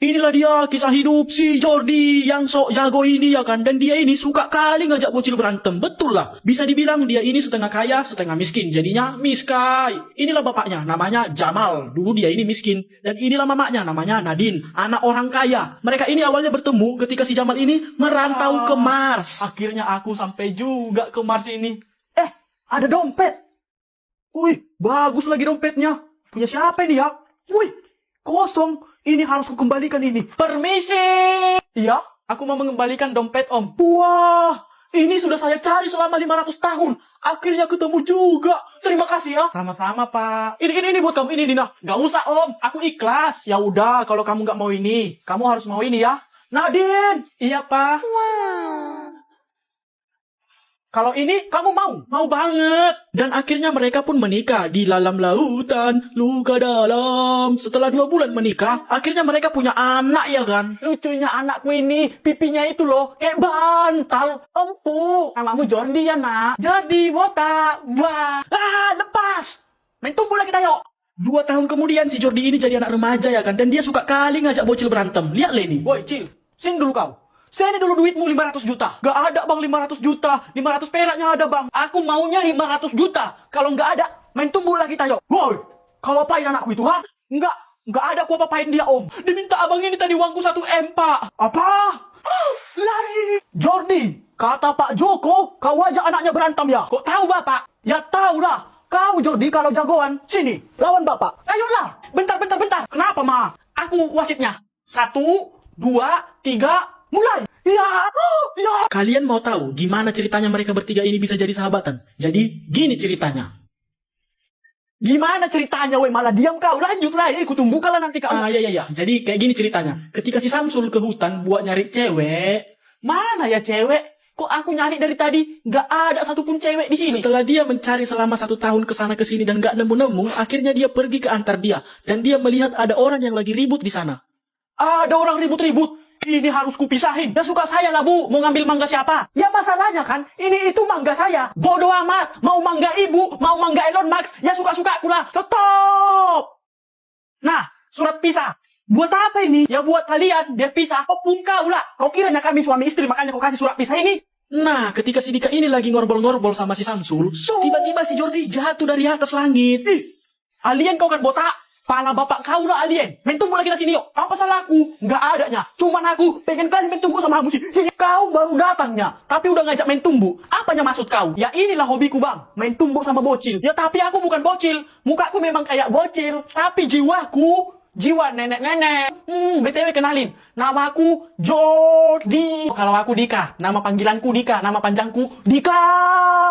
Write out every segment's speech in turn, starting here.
Inilah dia kisah hidup si Jordi yang sok jago ini ya kan. Dan dia ini suka kali ngajak bocil berantem. Betul lah. Bisa dibilang dia ini setengah kaya, setengah miskin. Jadinya miskai. Inilah bapaknya, namanya Jamal. Dulu dia ini miskin. Dan inilah mamanya, namanya Nadine. Anak orang kaya. Mereka ini awalnya bertemu ketika si Jamal ini merantau ke Mars. Akhirnya aku sampai juga ke Mars ini. Ada dompet. Wih, bagus lagi dompetnya. Punya siapa ini ya? Wih, kosong. Ini harus kukembalikan ini. Permisi. Iya? Aku mau mengembalikan dompet om. Wah, ini sudah saya cari selama 500 tahun. Akhirnya ketemu juga. Terima kasih ya. Sama-sama pak. Ini buat kamu, ini Nina. Gak usah om, aku ikhlas. Ya udah, kalau kamu nggak mau ini, kamu harus mau ini ya. Nadine, Iya pak. kalau ini kamu mau. Mau banget. Dan akhirnya mereka pun menikah di dalam lautan, luka dalam. Setelah 2 bulan menikah, akhirnya mereka punya anak ya kan. Lucunya anakku ini, pipinya itu loh, kayak bantal. Empuk. Namamu Jordi ya nak. Jordi, botak. Wah. Lepas. Main tumbul lagi tayo. 2 tahun kemudian si Jordi ini jadi anak remaja ya kan. Dan dia suka kali ngajak bocil berantem. Lihat Leni. Woi, Cil. Sini dulu kau. Sini dulu duitmu 500 juta. Gak ada bang 500 juta. 500 peraknya ada bang. Aku maunya 500 juta. Kalau gak ada, main tumbuh lagi tayo. Woi, kau apain anakku itu ha? Gak ada aku apa-apain dia om. Diminta abang ini tadi uangku 1 M pak. Apa? Lari. Jordi, kata Pak Joko, kau ajak anaknya berantem ya? Kok tahu bapak? Ya tahu lah. Kau Jordi kalau jagoan, sini, lawan bapak. Ayolah. Bentar. Kenapa ma? Aku wasitnya. 1, 2, 3, mulai. Ya. Kalian mau tahu gimana ceritanya mereka bertiga ini bisa jadi sahabatan? Jadi gini ceritanya. Gimana ceritanya weh? Malah diam kau. Lanjut lah. Aku tunggu kalau nanti kau. Ya. Jadi kayak gini ceritanya. Ketika si Samsul ke hutan buat nyari cewek. Mana ya cewek? Kok aku nyari dari tadi nggak ada satupun cewek di sini? Setelah dia mencari selama 1 tahun ke sana ke sini dan nggak nemu-nemu, akhirnya dia pergi ke Antardia dan dia melihat ada orang yang lagi ribut di sana. Ada orang ribut-ribut. Ini harus kupisahin. Ya suka saya lah bu. Mau ngambil mangga siapa? Ya masalahnya kan, ini itu mangga saya. Bodoh amat. Mau mangga ibu, mau mangga Elon Musk. Ya suka-suka aku lah. Stop! Nah, surat pisah. Buat apa ini? Ya buat kalian. Dia pisah. Opung kau lah. Kau kiranya kami suami istri makanya kau kasih surat pisah ini? Nah, ketika si Dika ini lagi ngorbol-ngorbol sama si Samsul, tiba-tiba si Jordi jatuh dari atas langit. Alien kau kan botak. Pala bapak kau lah alien. Main tunggu lagi di sini yuk. Apa salahku? Nggak adanya. Cuman aku pengen kali main tunggu sama kamu sih. Sini kau baru datangnya. Tapi udah ngajak main tumbuh. Apanya maksud kau? Ya inilah hobiku bang. Main tumbuh sama bocil. Ya tapi aku bukan bocil. Mukaku memang kayak bocil. Tapi jiwaku jiwa nenek-nenek. BTW kenalin. Nama aku Jordi. Kalau aku Dika. Nama panggilanku Dika. Nama panjangku Dika.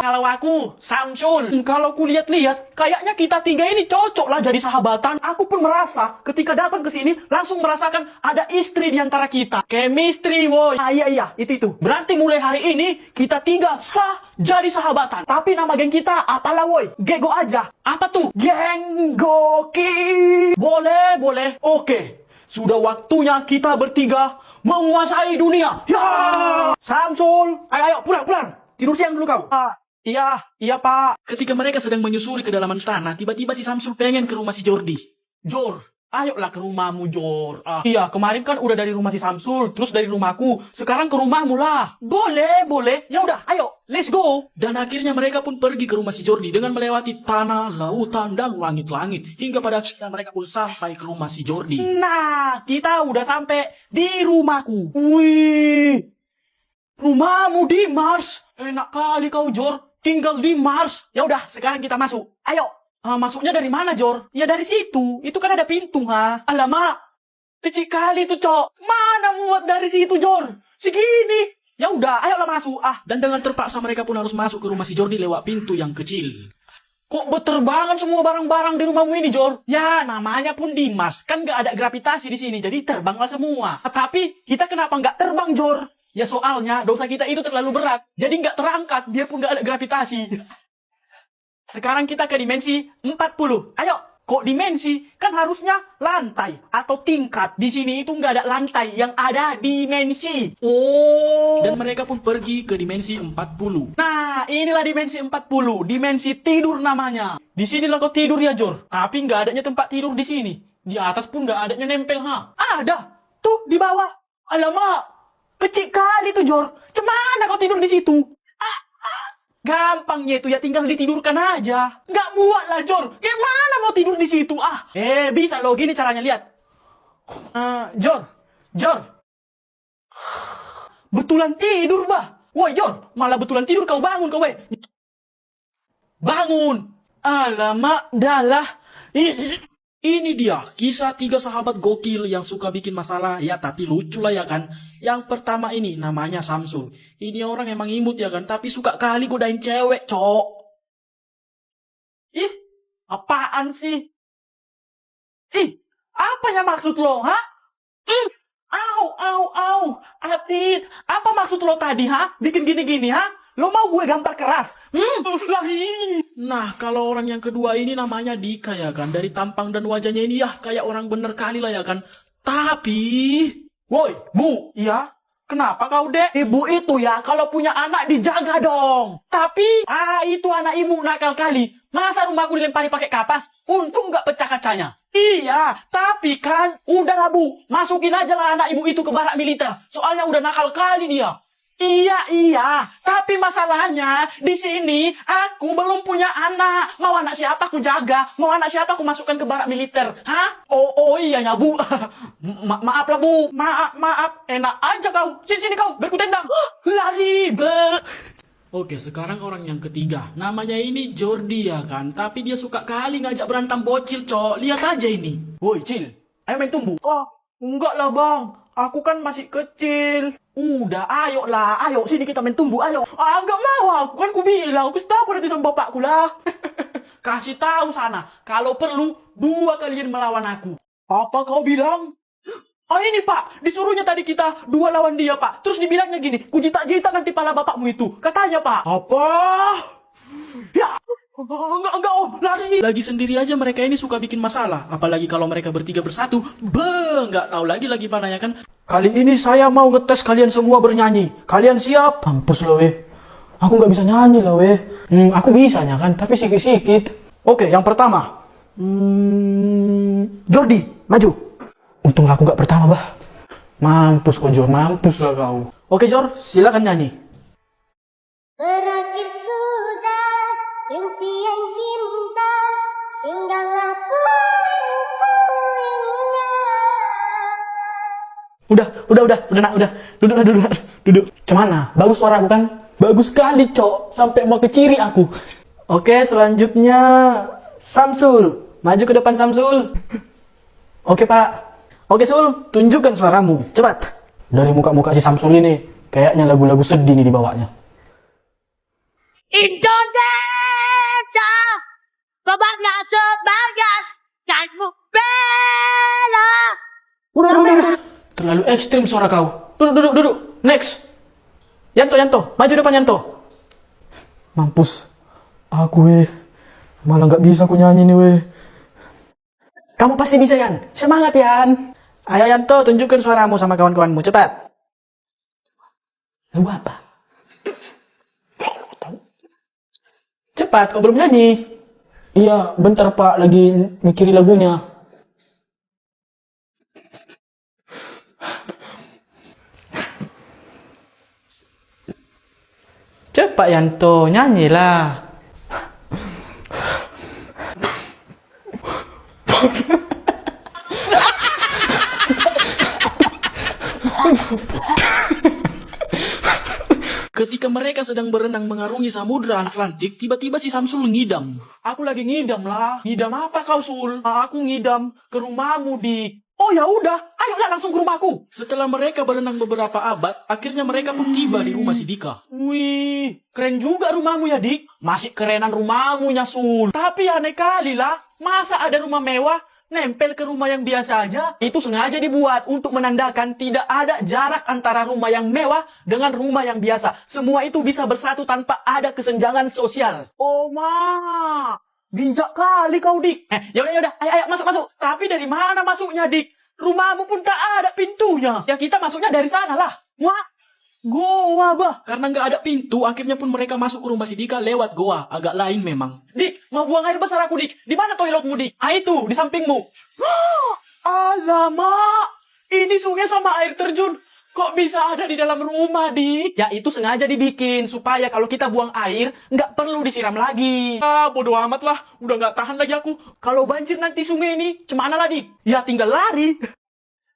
Kalau aku Samsul. Kalau ku lihat-lihat, kayaknya kita 3 ini cocok lah jadi sahabatan. Aku pun merasa ketika datang ke sini langsung merasakan ada istri di antara kita. Chemistry, woy. Iya, itu. Berarti mulai hari ini kita 3 sah jadi sahabatan. Tapi nama geng kita apalah, woy? Gego aja. Apa tuh? Geng Goki. Boleh. Oke. Sudah waktunya kita bertiga menguasai dunia. Ya! Samsul, ayo pulang. Tidur siang dulu kau. Iya pak. Ketika mereka sedang menyusuri kedalaman tanah, tiba-tiba si Samsul pengen ke rumah si Jordi. Jor, ayolah ke rumahmu Jor. Iya, kemarin kan udah dari rumah si Samsul, terus dari rumahku. Sekarang ke rumahmu lah. Boleh. Ya udah, ayo, let's go. Dan akhirnya mereka pun pergi ke rumah si Jordi dengan melewati tanah, lautan, dan langit-langit. Hingga pada akhirnya mereka pun sampai ke rumah si Jordi. Nah, kita udah sampai di rumahku. Wih, rumahmu di Mars. Enak kali kau Jor. Tinggal di Mars. Ya udah, sekarang kita masuk. Ayo. Masuknya dari mana, Jor? Ya dari situ. Itu kan ada pintu, ha? Alamak. Kecil kali tuh, Cok. Mana muat dari situ, Jor? Segini. Ya udah, ayolah masuk. Dan dengan terpaksa mereka pun harus masuk ke rumah si Jordi lewat pintu yang kecil. Kok berterbangan semua barang-barang di rumahmu ini, Jor? Ya, namanya pun di Mars. Kan nggak ada gravitasi di sini, jadi terbanglah semua. Tapi, kita kenapa nggak terbang, Jor? Ya soalnya dosa kita itu terlalu berat. Jadi nggak terangkat, biarpun nggak ada gravitasi. Sekarang kita ke dimensi 40. Ayo, kok dimensi? Kan harusnya lantai atau tingkat. Di sini itu nggak ada lantai, yang ada dimensi. Oh. Dan mereka pun pergi ke dimensi 40. Nah, inilah dimensi 40. Dimensi tidur namanya. Di sinilah kau tidur ya, Jor. Tapi nggak adanya tempat tidur di sini. Di atas pun nggak adanya nempel, ha? Ada. di bawah. Alamak, kecil kali tuh Jor. Cemana kau tidur di situ? Gampangnya itu ya tinggal ditidurkan aja. Nggak muat lah Jor. Gimana mau tidur di situ? Bisa loh. Gini caranya lihat. Jor. Betulan tidur bah. Woi Jor, malah betulan tidur kau bangun kau weh. Bangun. Alamak, dalah. Ini dia, kisah 3 sahabat gokil yang suka bikin masalah, ya tapi lucu lah ya kan. Yang pertama ini namanya Samsul. Ini orang emang imut ya kan, tapi suka kali godain cewek, cok. Ih, apaan sih? Ih, apa yang maksud lo, ha? Au. Atit, apa maksud lo tadi, ha? Bikin gini-gini, ha? Lo mau gue gampar keras? Nah, kalau orang yang kedua ini namanya Dika ya kan. Dari tampang dan wajahnya ini ya kayak orang bener kali lah ya kan. Tapi... Woi, Bu, iya? Kenapa kau, Dek? Ibu itu ya, kalau punya anak dijaga dong. Tapi, itu anak ibu nakal kali. Masa rumahku dilempari pakai kapas? Untung nggak pecah kacanya. Iya, tapi kan, udahlah Bu, masukin aja lah anak ibu itu ke barak militer. Soalnya udah nakal kali dia. Iya, tapi masalahnya di sini aku belum punya anak. Mau anak siapa aku jaga? Mau anak siapa aku masukkan ke barak militer? Hah? Oh iya ya Bu. Maaf lah Bu. Maaf. Enak aja kau. Sini kau, biar ku tendang. Lari. Oke, sekarang orang yang ketiga. Namanya ini Jordi ya kan. Tapi dia suka kali ngajak berantem bocil, cok. Lihat aja ini. Woi, Cil. Ayo main tumbuh. Enggak lah Bang. Aku kan masih kecil. Udah, ayo sini kita main tumbuh, ayo. Enggak mau, aku kan ku bilang, aku tahu nanti sama bapakku lah. Kasih tahu sana, kalau perlu 2 kalian melawan aku. Apa kau bilang? Ini Pak, disuruhnya tadi kita 2 lawan dia Pak. Terus dibilangnya gini, ku jita-jita nanti pala bapakmu itu. Katanya Pak. Apa? Ya, enggak, lari. Lagi sendiri aja mereka ini suka bikin masalah. Apalagi kalau mereka bertiga bersatu. Nggak tahu lagi mana ya kan. Kali ini saya mau ngetes kalian semua bernyanyi. Kalian siap? Mampus lo weh. Aku nggak bisa nyanyi lah weh. Aku bisanya kan, tapi sikit-sikit. Oke, yang pertama. Jordi, maju. Untung aku nggak pertama bah. Mampus kau Jor, mampus lah kau. Oke Jor, silakan nyanyi. Berakhir sudah impian cinta, tinggallah puing-puingnya. Udah. Duduk. Cemana? Bagus suara aku kan? Bagus sekali, Cok. Sampai mau ke ciri aku. Oke, selanjutnya Samsul. Maju ke depan Samsul. Oke, Pak. Oke, Sul, tunjukkan suaramu. Cepat. Dari muka-muka si Samsul ini, kayaknya lagu-lagu sedih nih dibawanya. Indonesia, bapaknya sebagai kamu bela. Udah. Terlalu ekstrim suara kau. Duduk. Next. Yanto. Maju depan Yanto. Mampus. Aku malah nggak bisa aku nyanyi nih Kamu pasti bisa Yan. Semangat Yan. Ayo Yanto, tunjukkan suaramu sama kawan-kawanmu. Cepat. Lu apa? Cepat, kau belum nyanyi. Iya, bentar Pak, lagi mikirin lagunya. Cepat Yanto, nyanyilah. Ketika mereka sedang berenang mengarungi samudra Atlantik, tiba-tiba si Samsul ngidam. Aku lagi ngidam lah. Ngidam apa kau Sul? Aku ngidam ke rumahmu Dik. Oh ya udah, ayolah langsung ke rumahku. Setelah mereka berenang beberapa abad, akhirnya mereka pun tiba di rumah si Dika. Wih, keren juga rumahmu ya Dik. Masih kerenan rumahmu ya Sul. Tapi aneh kali lah, masa ada rumah mewah nempel ke rumah yang biasa aja? Itu sengaja dibuat untuk menandakan tidak ada jarak antara rumah yang mewah dengan rumah yang biasa. Semua itu bisa bersatu tanpa ada kesenjangan sosial. Oh ma, bijak kali kau Dik. Yaudah, ayo masuk. Tapi dari mana masuknya Dik? Rumahmu pun tak ada pintunya. Ya kita masuknya dari sana lah. Wah, goa bah. Karena nggak ada pintu, akhirnya pun mereka masuk ke rumah si Dika lewat goa. Agak lain memang. Dik, mau buang air besar aku Dik. Di mana toiletmu Dik? Itu, di sampingmu. Alamak, Ini sungai sama air terjun. Kok bisa ada di dalam rumah, Dik? Ya, itu sengaja dibikin. Supaya kalau kita buang air, nggak perlu disiram lagi. Ah, bodo amat lah. Udah nggak tahan lagi aku. Kalau banjir nanti sungai ini, cemana lah, Dik? Ya, tinggal lari.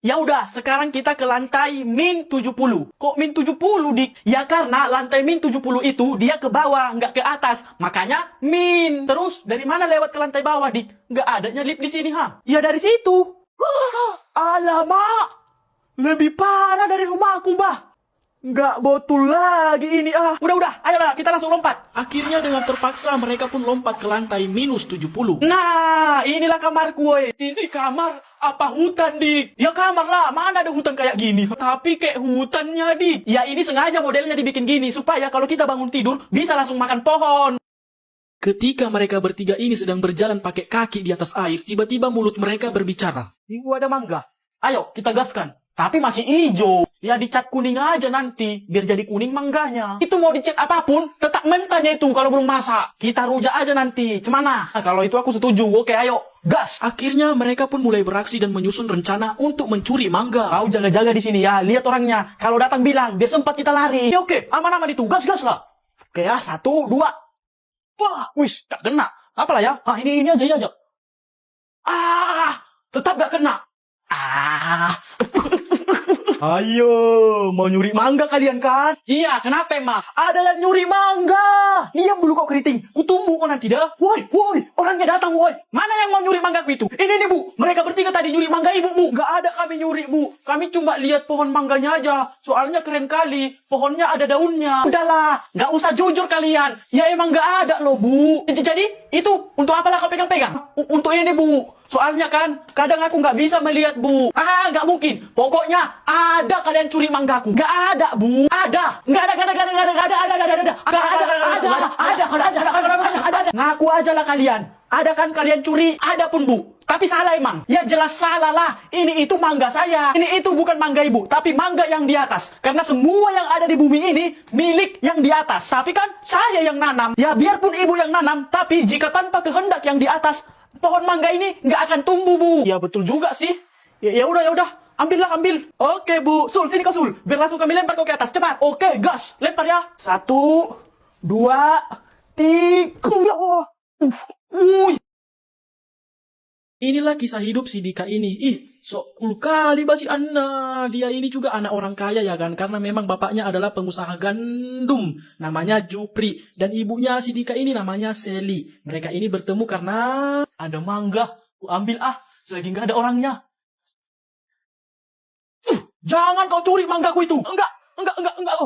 Ya udah, sekarang kita ke lantai min 70. Kok min 70, Dik? Ya karena lantai min 70 itu dia ke bawah, nggak ke atas. Makanya min. Terus, dari mana lewat ke lantai bawah, Dik? Nggak adanya lift di sini, ha? Ya dari situ. Alamak! Lebih parah dari rumahku, bah. Nggak betul lagi ini, ah. Udah, ayolah, kita langsung lompat. Akhirnya dengan terpaksa mereka pun lompat ke lantai minus 70. Nah, inilah kamarku, woy. Ini kamar apa hutan, Dik? Ya kamar lah, mana ada hutan kayak gini? Tapi kayak hutannya, Dik. Ya ini sengaja modelnya dibikin gini, supaya kalau kita bangun tidur, bisa langsung makan pohon. Ketika mereka bertiga ini sedang berjalan pakai kaki di atas air, tiba-tiba mulut mereka berbicara. Ini ada mangga. Ayo, kita gaskan. Tapi masih hijau. Ya dicat kuning aja nanti, biar jadi kuning mangganya. Itu mau dicat apapun, tetap mentahnya itu kalau belum masak. Kita rujak aja nanti. Cemana? Nah, kalau itu aku setuju. Oke, ayo. Gas. Akhirnya mereka pun mulai beraksi dan menyusun rencana untuk mencuri mangga. Kau jaga-jaga di sini ya. Lihat orangnya. Kalau datang bilang, biar sempat kita lari. Ya oke, aman-aman itu. Gas lah. Oke ya, 1, 2. Wah, wis, gak kena. Apalah ya? Ah, ini aja. Ah, tetap gak kena. Ah. Ayo, mau nyuri mangga kalian kan? Iya, kenapa emang? Ada yang nyuri mangga. Diam dulu kok keriting. Kutumbuh kok nanti dah. Woi, orangnya datang, woi. Mana yang mau nyuri mangga itu? Ini nih, Bu. Mereka bertiga tadi nyuri mangga Ibu, Bu. Gak ada kami nyuri, Bu. Kami cuma lihat pohon mangganya aja. Soalnya keren kali. Pohonnya ada daunnya. Udahlah, gak usah jujur kalian. Ya emang gak ada loh, Bu. Jadi, itu untuk apalah kau pegang-pegang? Untuk ini, Bu. Soalnya kan, kadang aku nggak bisa melihat, Bu. Ah, nggak mungkin. Pokoknya, ada kalian curi manggaku. Nggak ada, Bu. Ada. Nggak ada. Ngaku aja lah kalian. Ada kan kalian curi? Ada pun, Bu. Tapi salah emang. Ya jelas salah lah. Ini itu mangga saya. Ini itu bukan mangga Ibu, tapi mangga yang di atas. Karena semua yang ada di bumi ini milik yang di atas. Tapi kan saya yang nanam. Ya biarpun Ibu yang nanam, tapi jika tanpa kehendak yang di atas, pohon mangga ini nggak akan tumbuh, Bu. Ya betul juga sih. Ya udah. Ambil. Oke, Bu. Sul, sini kau Sul. Biar langsung kami lempar kau ke atas. Cepat. Oke, gas. Lempar ya. 1, 2, 3. Wuih. Inilah kisah hidup si Dika ini. Sok cool kali basi Anda. Dia ini juga anak orang kaya ya kan. Karena memang bapaknya adalah pengusaha gandum. Namanya Jupri. Dan ibunya si Dika ini namanya Sally. Mereka ini bertemu karena Ada mangga. Ku ambil selagi nggak ada orangnya. jangan kau curi manggaku itu. Enggak.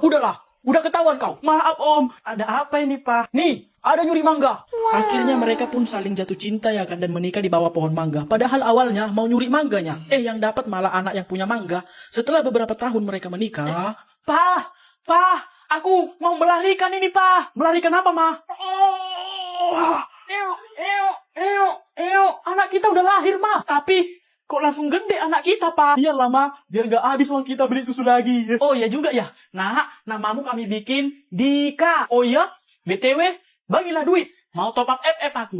Udahlah. Udah ketahuan kau. Maaf, Om. Ada apa ini, Pak? Nih, ada nyuri mangga. Akhirnya mereka pun saling jatuh cinta ya kan. Dan menikah di bawah pohon mangga. Padahal awalnya mau nyuri mangganya. Yang dapat malah anak yang punya mangga. Setelah beberapa tahun mereka menikah. Pak, aku mau melarikan ini, Pak. Melarikan apa, Ma? Anak kita udah lahir, Ma. Tapi kok langsung gede anak kita, Pak? Iyalah Ma, biar gak habis uang kita beli susu lagi. Oh iya juga ya. Nah, namamu kami bikin Dika. Oh iya? BTW, bagilah duit. Mau top up FF aku.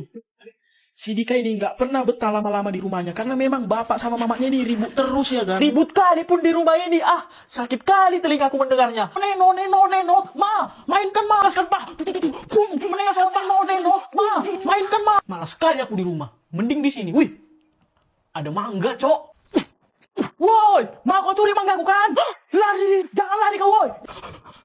Si Dika ini gak pernah betah lama-lama di rumahnya. Karena memang bapak sama mamanya ini ribut terus ya kan. Ribut kali pun di rumah ini. Sakit kali telingaku mendengarnya. Neno. Ma, mainkan Ma. Malas kan, Pak. Neno. Ma, mainkan Ma. Malas sekali aku di rumah. Mending di sini. Wih, ada mangga, Cok. Woi, mau kau curi manggaku kan? Lari, jangan lari kau, woi.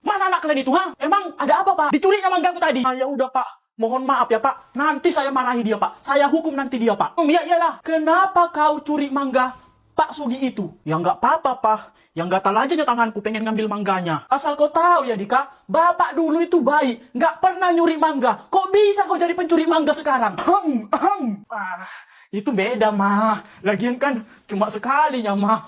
Mana anak kalian itu, ha? Emang ada apa, Pak? Dicurinya manggaku tadi. Ya udah, Pak. Mohon maaf ya, Pak. Nanti saya marahi dia, Pak. Saya hukum nanti dia, Pak. Ya iyalah. Kenapa kau curi mangga Pak Sugi itu? Ya nggak apa-apa, Pak. Yang gatal aja tanganku pengen ngambil mangganya. Asal kau tahu ya, Dika, bapak dulu itu baik, nggak pernah nyuri mangga. Kok bisa kau jadi pencuri mangga sekarang? Itu beda, Ma. Lagian kan cuma sekalinya, Ma.